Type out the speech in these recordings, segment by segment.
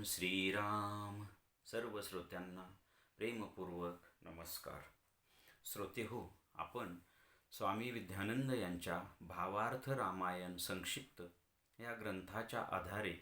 श्रीराम. सर्व श्रोत्यांना प्रेमपूर्वक नमस्कार. श्रोते हो, आपण स्वामी विद्यानंद यांच्या भावार्थ रामायण संक्षिप्त या ग्रंथाच्या आधारे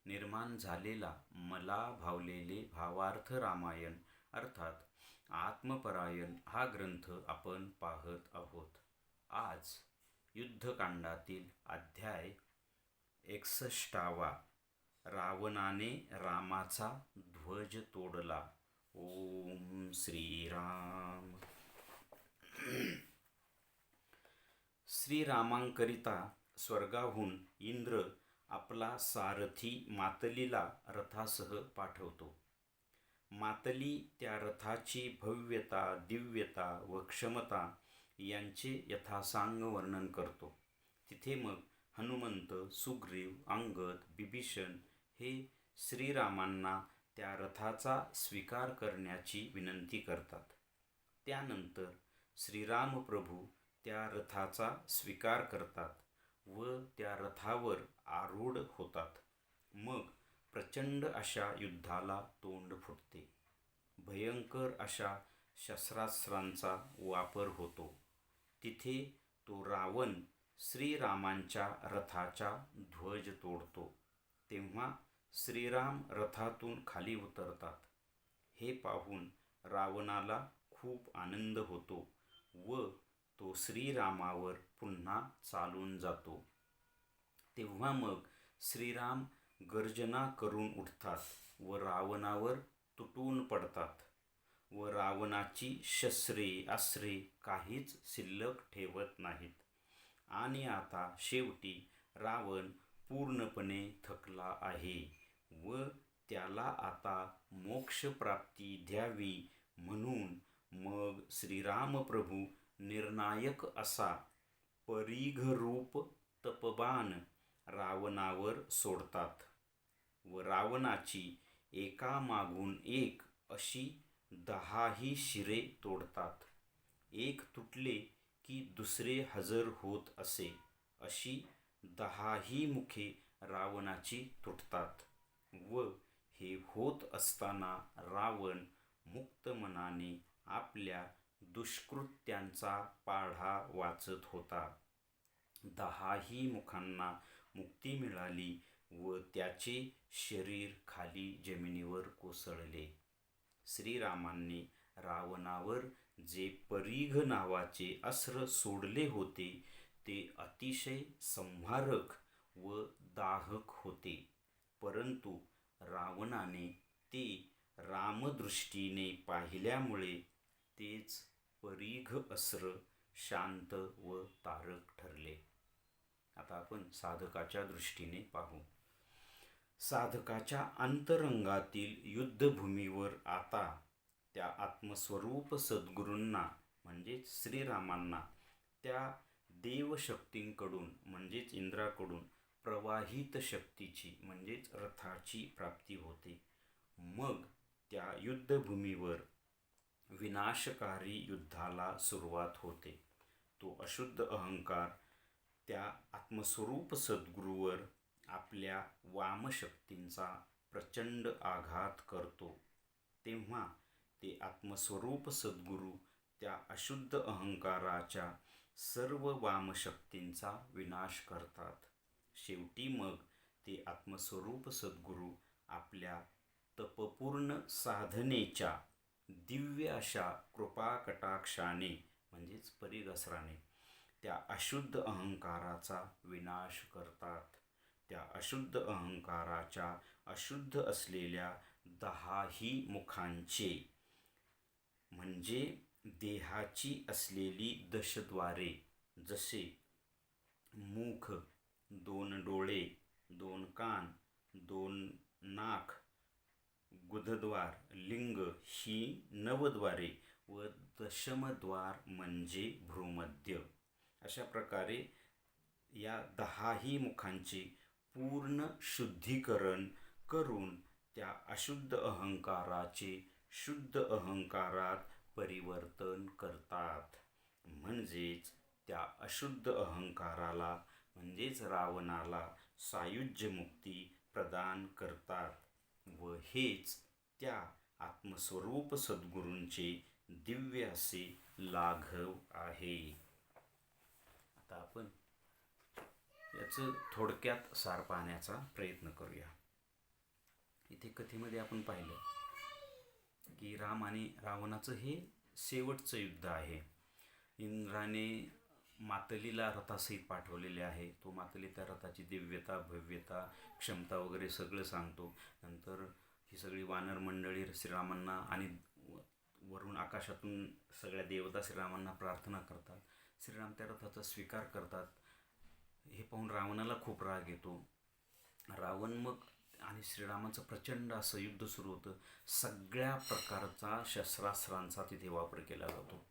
निर्माण झालेला मला भावलेले भावार्थ रामायण अर्थात आत्मपरायण हा ग्रंथ आपण पाहत आहोत. आज युद्धकांडातील अध्याय 61वा, रावणाने रामाचा ध्वज तोडला. ओम श्रीराम. श्रीरामांकरिता स्वर्गाहून इंद्र आपला सारथी मातलीला रथासह पाठवतो. मातली त्या रथाची भव्यता, दिव्यता व क्षमता यांचे यथासांग वर्णन करतो. तिथे मग हनुमंत, सुग्रीव, अंगद, बिभीषण हे श्रीरामांना त्या रथाचा स्वीकार करण्याची विनंती करतात. त्यानंतर श्रीराम प्रभू त्या रथाचा स्वीकार करतात व त्या रथावर आरूढ होतात. मग प्रचंड अशा युद्धाला तोंड फुटते. भयंकर अशा शस्त्रास्त्रांचा वापर होतो. तिथे तो रावण श्रीरामांच्या रथाचा ध्वज तोडतो. तेव्हा श्रीराम रथातून खाली उतरतात. हे पाहून रावणाला खूप आनंद होतो व तो श्रीरामावर पुन्हा चालून जातो. तेव्हा मग श्रीराम गर्जना करून उठतात व रावणावर तुटून पडतात व रावणाची शस्त्रे अस्त्रे काहीच शिल्लक ठेवत नाहीत. आणि आता शेवटी रावण पूर्णपणे थकला आहे व त्याला आता मोक्षप्राप्ती द्यावी म्हणून मग श्रीराम प्रभू निर्णायक असा परीघरूप तपबाण रावणावर सोडतात व रावणाची एकामागून एक अशी 10ही शिरे तोडतात. एक तुटले की दुसरे हजर होत असे. अशी 10ही मुखे रावणाची तुटतात व हे होत असताना रावण मुक्त मनाने आपल्या दुष्कृत्यांचा पाढा वाचत होता. 10ही मुखांना मुक्ती मिळाली व त्याचे शरीर खाली जमिनीवर कोसळले. श्रीरामांनी रावणावर जे परीघ नावाचे अस्त्र सोडले होते ते अतिशय संहारक व दाहक होते. परंतु रावणाने ते रामदृष्टीने पाहिल्यामुळे तेच परीघ अस्त्र शांत व तारक ठरले. आता आपण साधकाच्या दृष्टीने पाहू. साधकाच्या अंतरंगातील युद्धभूमीवर आता त्या आत्मस्वरूप सद्गुरूंना म्हणजेच श्रीरामांना त्या देवशक्तींकडून म्हणजेच इंद्राकडून प्रवाहित शक्तीची म्हणजेच रथाची प्राप्ती होते. मग त्या युद्धभूमीवर विनाशकारी युद्धाला सुरुवात होते. तो अशुद्ध अहंकार त्या आत्मस्वरूप सद्गुरूवर आपल्या वामशक्तींचा प्रचंड आघात करतो. तेव्हा ते आत्मस्वरूप सद्गुरू त्या अशुद्ध अहंकाराच्या सर्व वामशक्तींचा विनाश करतात. शेवटी मग ते आत्मस्वरूप सद्गुरू आपल्या तपपूर्ण साधनेच्या दिव्य अशा कृपाकटाक्षाने म्हणजेच परीघस्त्राने त्या अशुद्ध अहंकाराचा विनाश करतात. त्या अशुद्ध अहंकाराच्या अशुद्ध असलेल्या 10ही मुखांचे म्हणजे देहाची असलेली दशद्वारे जसे मुख, 2 डोळे, 2 कान, 2 नाक, गुदद्वार, लिंग ही 9 द्वारे व दशमद्वार म्हणजे भ्रूमध्य अशा प्रकारे या 10ही मुखांचे पूर्ण शुद्धीकरण करून त्या अशुद्ध अहंकाराचे शुद्ध अहंकारात परिवर्तन करतात. म्हणजेच त्या अशुद्ध अहंकाराला म्हणजेच रावणाला सायुज्य मुक्ती प्रदान करतात. व हेच त्या आत्मस्वरूप सद्गुरूंचे दिव्य असे लाघव आहे. आता आपण याचं थोडक्यात सार पाहण्याचा प्रयत्न करूया. इथे कथेमध्ये आपण पाहिलं की राम आणि रावणाचं हे शेवटचं युद्ध आहे. इंद्राने मातलीला रथासहित पाठवलेले आहे. तो मातली त्या रथाची दिव्यता, भव्यता, क्षमता वगैरे सगळं सांगतो. नंतर ही सगळी वानर मंडळी श्रीरामांना आणि वरून आकाशातून सगळ्या देवता श्रीरामांना प्रार्थना करतात. श्रीराम त्या रथाचा स्वीकार करतात. हे पाहून रावणाला खूप राग येतो. रावण मग आणि श्रीरामाचं प्रचंड असं युद्ध सुरू होतं. सगळ्या प्रकारचा शस्त्रास्त्रांचा तिथे वापर केला जातो.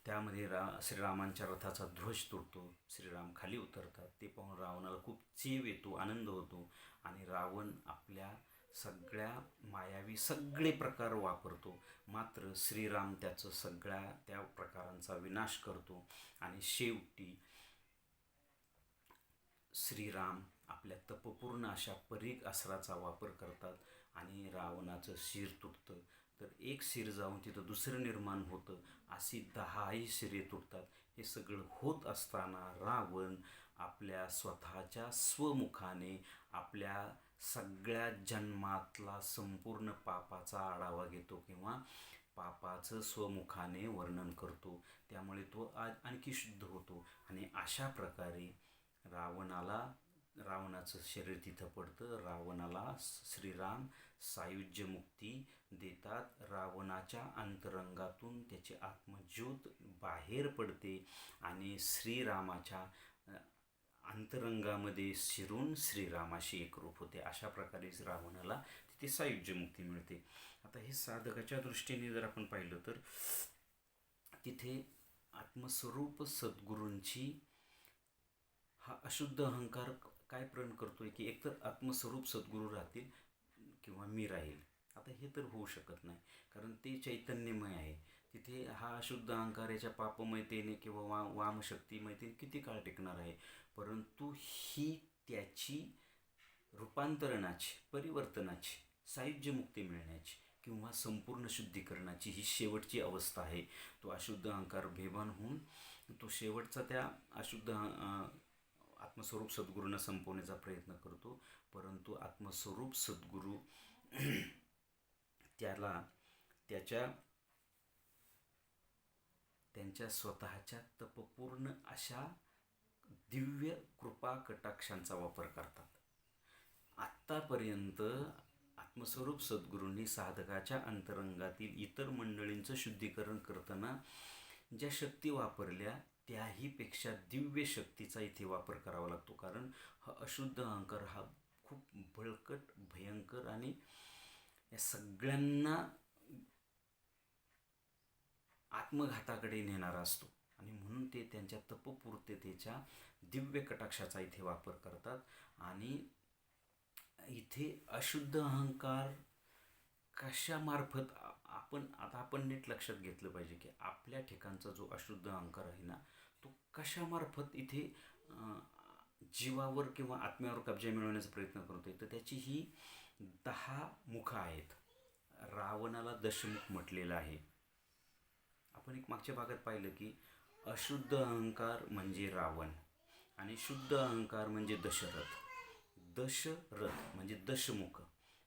त्यामध्ये श्रीरामांच्या रथाचा ध्वज तुटतो. श्रीराम खाली उतरतात. ते पाहून रावणाला खूप चीव येतो, आनंद होतो आणि रावण आपल्या सगळ्या मायावी सगळे प्रकार वापरतो. मात्र श्रीराम त्याचं सगळ्या त्या प्रकारांचा विनाश करतो आणि शेवटी श्रीराम आपल्या तपपूर्ण अशा परीघ अस्त्राचा वापर करतात आणि रावणाचं शिर तुटतं. तर एक शिर जाऊन तिथं दुसरं निर्माण होतं. अशी 10ही शिरे तुटतात. हे सगळं होत असताना रावण आपल्या स्वतःच्या स्वमुखाने आपल्या सगळ्या जन्मातला संपूर्ण पापाचा आढावा घेतो किंवा पापाचं स्वमुखाने वर्णन करतो. त्यामुळे तो आणखी शुद्ध होतो आणि अशा प्रकारे रावणाचं शरीर तिथं पडतं. रावणाला श्रीराम सायुज्य मुक्ती देतात. रावणाच्या अंतरंगातून त्याची आत्मज्योत बाहेर पडते आणि श्रीरामाच्या अंतरंगामध्ये शिरून श्रीरामाशी एकरूप होते. अशा प्रकारे रावणाला तिथे सायुज्य मुक्ती मिळते. आता हे साधकाच्या दृष्टीने जर आपण पाहिलं तर तिथे आत्मस्वरूप सद्गुरूंची हा अशुद्ध अहंकार काय प्रण करतोय की एकतर आत्मस्वरूप सद्गुरू राहतील किंवा मी राहील. आता हे तर होऊ शकत नाही, कारण ते चैतन्यमय आहे. तिथे हा अशुद्ध अहंकार याच्या पापमयतेने किंवा वामशक्तीमयतेने किती काळ टिकणार आहे. परंतु ही त्याची रूपांतरणाची, परिवर्तनाची, सायुज्य मुक्ती मिळण्याची किंवा संपूर्ण शुद्धीकरणाची ही शेवटची अवस्था आहे. तो अशुद्ध अहंकार बेभान होऊन तो शेवटचा त्या अशुद्ध आत्मस्वरूप सद्गुरूंना संपवण्याचा प्रयत्न करतो. परंतु आत्मस्वरूप सद्गुरू त्याला त्यांच्या स्वतःच्या तपपूर्ण अशा दिव्य कृपा कटाक्षांचा वापर करतात. आत्तापर्यंत आत्मस्वरूप सद्गुरूंनी साधकाच्या अंतरंगातील इतर मंडळींचं शुद्धीकरण करताना ज्या शक्ती वापरल्या त्याही पेक्षा दिव्य शक्तीचा इथे वापर करावा लागतो. कारण हा अशुद्ध अहंकार हा खूप बळकट, भयंकर आणि या सगळ्यांना आत्मघाताकडे नेणारा असतो आणि म्हणून ते त्यांच्या तपपूर्ततेच्या दिव्य कटाक्षाचा इथे वापर करतात. आणि इथे अशुद्ध अहंकार कशामार्फत आपण नीट लक्षात घेतलं पाहिजे की आपल्या ठिकाणचा जो अशुद्ध अहंकार आहे ना, तो कशामार्फत इथे जीवावर किंवा आत्म्यावर कब्जा मिळवण्याचा प्रयत्न करतोय. तर त्याची ही 10 मुखं आहेत. रावणाला दशमुख म्हटलेलं आहे. आपण एक मागच्या भागात पाहिलं की अशुद्ध अहंकार म्हणजे रावण आणि शुद्ध अहंकार म्हणजे दशरथ. दशरथ म्हणजे दशमुख,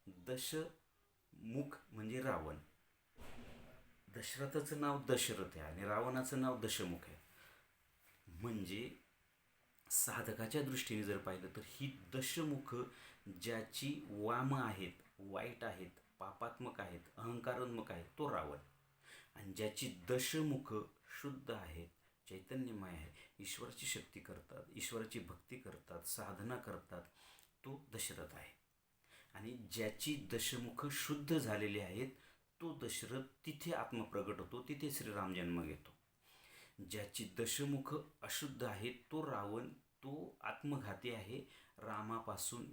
दशमुख म्हणजे रावण. दशरथाचं नाव दशरथ आहे आणि रावणाचं नाव दशमुख आहे. म्हणजे साधकाच्या दृष्टीने जर पाहिलं तर ही दशमुख ज्याची वाम आहेत, वाईट आहेत, पापात्मक आहेत, अहंकारात्मक आहेत, तो रावण. आणि ज्याची दशमुख शुद्ध आहेत, चैतन्यमय आहे, ईश्वराची शक्ती करतात, ईश्वराची भक्ती करतात, साधना करतात, तो दशरथ आहे. आणि ज्याची दशमुख शुद्ध झालेली आहेत तो दशरथ तिथे आत्मप्रगट होतो, तिथे श्रीराम जन्म घेतो. ज्याची दशमुख अशुद्ध आहे तो रावण, तो आत्मघाती आहे, रामापासून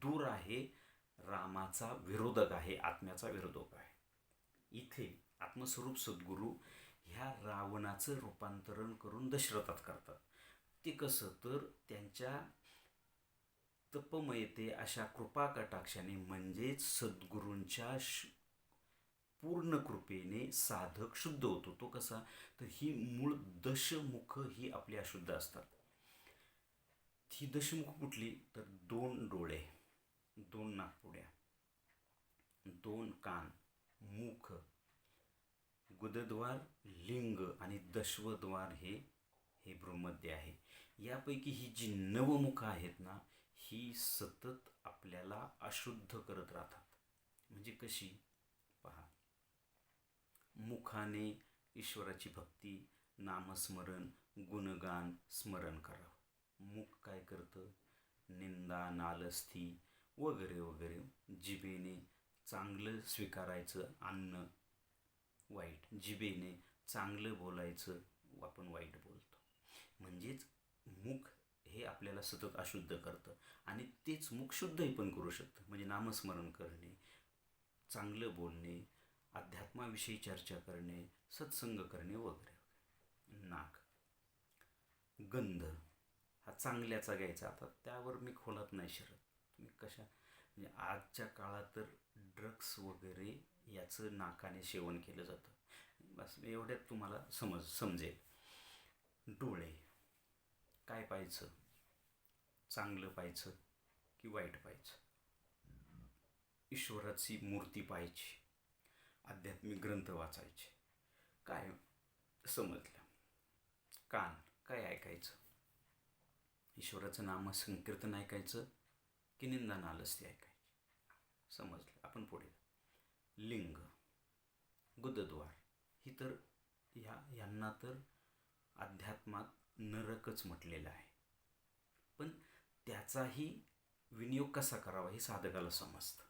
दूर आहे, रामाचा विरोधक आहे, आत्म्याचा विरोधक आहे. इथे आत्मस्वरूप सद्गुरू ह्या रावणाचं रूपांतरण करून दशरथात करतात. ते कसं तर त्यांच्या तपमयते अशा कृपा कटाक्षाने म्हणजेच सद्गुरूंच्या पूर्ण कृपेने साधक शुद्ध होतो. तो कसा, तर ही मूळ दशमुख ही आपली अशुद्ध असतात. ही दशमुख कुठली, तर 2 डोळे, 2 नाकपुड्या, 2 कान, मुख, गुदद्वार, लिंग आणि दशवद्वार हे हे भ्रूमध्य आहे. यापैकी ही जी नवमुख आहेत ना, ही सतत आपल्याला अशुद्ध करत राहतात. म्हणजे कशी, पहा, मुखाने ईश्वराची भक्ती, नामस्मरण, गुणगान स्मरण करावं. मुख काय करतं, निंदा, नालस्ती वगैरे वगैरे. जिभेने चांगलं स्वीकारायचं, अन्न वाईट, जिभेने चांगलं बोलायचं, आपण वाईट बोलतो. म्हणजेच मुख हे आपल्याला सतत अशुद्ध करतं आणि तेच मुख शुद्धही पण करू शकतं. म्हणजे नामस्मरण करणे, चांगलं बोलणे, अध्यात्माविषयी चर्चा करणे, सत्संग करणे वगैरे वगैरे. नाक, गंध हा चांगल्याचा घ्यायचा. आता त्यावर मी खोलात नाही शिरत. तुम्ही कशा, म्हणजे आजच्या काळात तर ड्रग्स वगैरे याचं नाकाने सेवन केलं जातं. बस एवढ्यात तुम्हाला समजेल. डोळे, काय पाहायचं, चांगलं पाहायचं की वाईट पाहायचं, ईश्वराची मूर्ती पाहायची, आध्यात्मिक ग्रंथ वाचायचे, काय समजलं. कान, काय ऐकायचं, ईश्वराचं नाम संकीर्तन ऐकायचं की निंदा नालस्ती ऐकायची, समजलं. आपण पुढे. लिंग, गुदद्वार, ही तर यांना तर अध्यात्मात नरकच म्हटलेलं आहे. पण त्याचाही विनियोग कसा करावा हे साधकाला समजतं.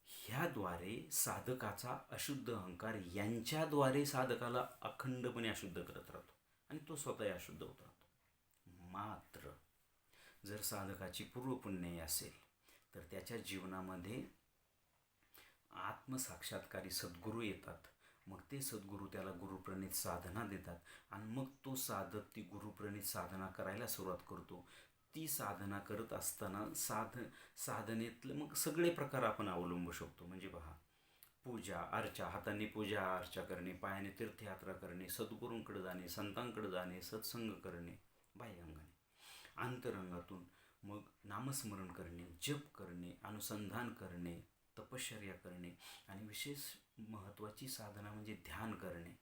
ह्याद्वारे साधकाचा अशुद्ध अहंकार यांच्याद्वारे साधकाला अखंडपणे अशुद्ध करत राहतो आणि तो स्वतः अशुद्ध होत राहतो. मात्र जर साधकाची पूर्वपुण्य असेल तर त्याच्या जीवनामध्ये आत्मसाक्षात्कारी सद्गुरू येतात. मग ते सद्गुरू त्याला गुरुप्रणित साधना देतात आणि मग तो साधक ती गुरुप्रणित साधना करायला सुरुवात करतो. ती साधना करत असताना साधनेतले मग सगळे प्रकार आपण अवलंबू शकतो. म्हणजे पहा, पूजा अर्चा, हाताने पूजा अर्चा करणे, पायाने तीर्थयात्रा करणे, सद्गुरूंकडे जाणे, संतांकडे जाणे, सत्संग करणे बाह्यांगाने, अंतरंगातून मग नामस्मरण करणे, जप करणे, अनुसंधान करणे, तपश्चर्या करणे आणि विशेष महत्त्वाची साधना म्हणजे ध्यान करणे.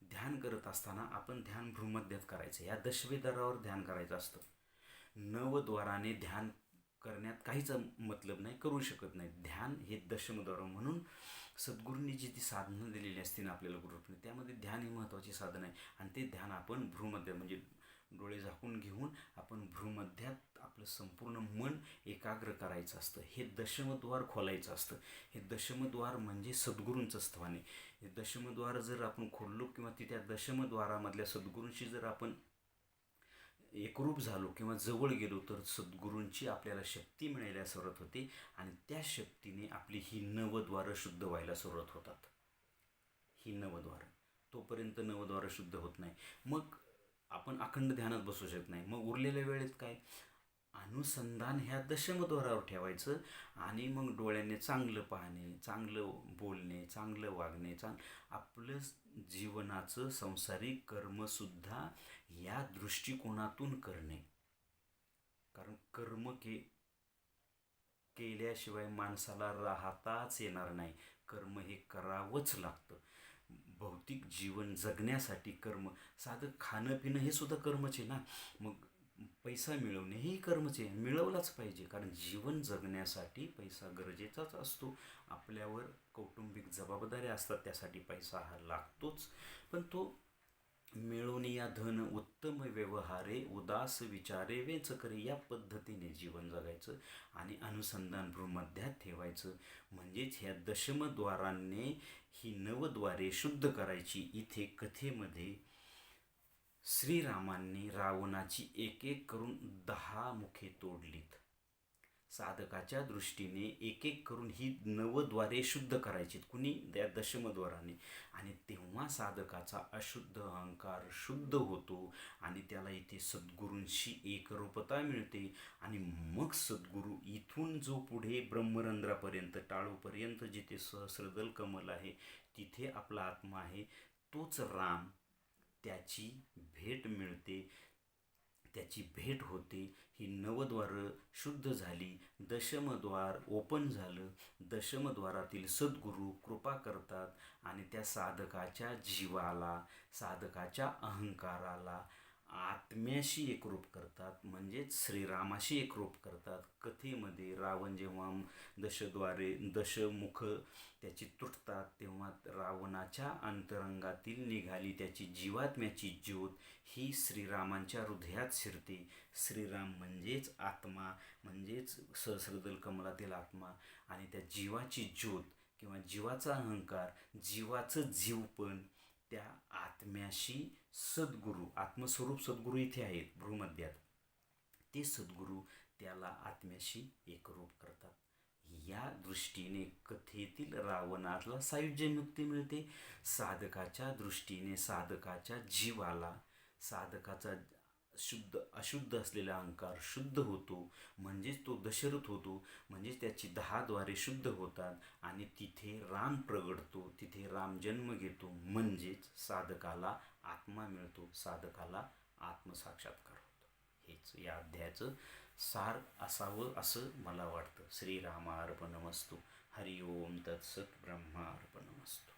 ध्यान करत असताना आपण ध्यान भ्रूमध्यात करायचं. या दशवेदारावर ध्यान करायचं असतं. नवद्वाराने ध्यान करण्यात काहीच मतलब नाही, करू शकत नाही. ध्यान हे दशमद्वार म्हणून सद्गुरूंनी जी ती साधनं दिलेली असते ना आपल्याला गुरुपणे, त्यामध्ये ध्यान ही महत्त्वाची साधन आहे. आणि ते ध्यान आपण भ्रूमध्यात म्हणजे डोळे झाकून घेऊन आपण भ्रूमध्यात आपलं संपूर्ण मन एकाग्र करायचं असतं. हे दशमद्वार खोलायचं असतं. हे दशमद्वार म्हणजे सद्गुरूंचं स्थान आहे. हे दशमद्वार जर आपण खोललो किंवा त्या दशमद्वारामधल्या सद्गुरूंशी जर आपण एकरूप झालो किंवा जवळ गेलो तर सद्गुरूंची आपल्याला शक्ती मिळायला सुरुवात होते आणि त्या शक्तीने आपली ही नवद्वारं शुद्ध व्हायला सुरुवात होतात. ही नवद्वारं, तोपर्यंत नवद्वारं शुद्ध होत नाही. मग आपण अखंड ध्यानात बसू शकत नाही. मग उरलेल्या वेळेत काय, अनुसंधान ह्या दशमद्वारावर ठेवायचं आणि मग डोळ्याने चांगलं पाहणे, चांगलं बोलणे, चांगलं वागणे, आपलं जीवनाचं संसारिक कर्मसुद्धा या दृष्टिकोनातून करणे. कारण कर्म केल्याशिवाय माणसाला राहताच येणार नाही. कर्म हे करावंच लागतं. भौतिक जीवन जगण्यासाठी कर्म, साधं खाणं पिणं हे सुद्धा कर्मच आहे ना. मग पैसा मिळवणे हेही कर्मच आहे, मिळवलाच पाहिजे. कारण जीवन जगण्यासाठी पैसा गरजेचाच असतो. आपल्यावर कौटुंबिक जबाबदाऱ्या असतात, त्यासाठी पैसा हा लागतोच. पण तो मिळवणीया धन उत्तम व्यवहारे उदास विचारे वेच करे, या पद्धतीने जीवन जगायचं आणि अनुसंधान भ्रूमध्यात ठेवायचं. म्हणजेच ह्या दशमद्वारांनी ही नवद्वारे शुद्ध करायची. इथे कथेमध्ये श्रीरामांनी रावणाची एक एक करून 10 मुखे तोडलीत. साधकाच्या दृष्टीने एक एक करून ही नवद्वारे शुद्ध करायची कुणी त्या दशमद्वाराने, आणि तेव्हा साधकाचा अशुद्ध अहंकार शुद्ध होतो आणि त्याला इथे सद्गुरूंशी एकरूपता मिळते. आणि मग सद्गुरू इथून जो पुढे ब्रह्मरंध्रापर्यंत टाळूपर्यंत जिथे सहस्रदल कमल आहे तिथे आपला आत्मा आहे, तोच राम, त्याची भेट मिळते, त्याची भेट होते. ही नवद्वारं शुद्ध झाली, दशमद्वार ओपन झालं, दशमद्वारातील सद्गुरू कृपा करतात आणि त्या साधकाच्या जीवाला, साधकाच्या अहंकाराला आत्म्याशी एकरूप करतात, म्हणजेच श्रीरामाशी एकरूप करतात. कथेमध्ये रावण जेव्हा दशमुख त्याची तुटतात तेव्हा रावणाच्या अंतरंगातील निघाली त्याची जीवात्म्याची ज्योत ही श्रीरामांच्या हृदयात शिरते. श्रीराम म्हणजेच आत्मा, म्हणजेच सहस्रदल कमलातील आत्मा, आणि त्या जीवाची ज्योत किंवा जीवाचा अहंकार, जीवाचं जीवपण त्या आत्म्याशी सद्गुरू, आत्मस्वरूप सद्गुरू इथे आहेत भ्रूमध्यात, ते सद्गुरू त्याला आत्म्याशी एकरूप करतात. या दृष्टीने कथेतील रावणाला सायुज्यमुक्ती मिळते. साधकाच्या दृष्टीने साधकाच्या जीवाला, साधकाचा अशुद्ध असलेला अहंकार शुद्ध होतो, म्हणजेच तो दशरथ होतो, म्हणजेच त्याची 10 द्वारे शुद्ध होतात आणि तिथे राम प्रगटतो, तिथे राम जन्म घेतो, म्हणजेच साधकाला आत्मा मिळतो, साधकाला आत्मसाक्षात्कार होतो. हेच या अध्यायाचं सार असावं असं मला वाटतं. श्रीरामार्पणमस्तु. हरि ओम तत्सत. ब्रह्मार्पणमस्तु.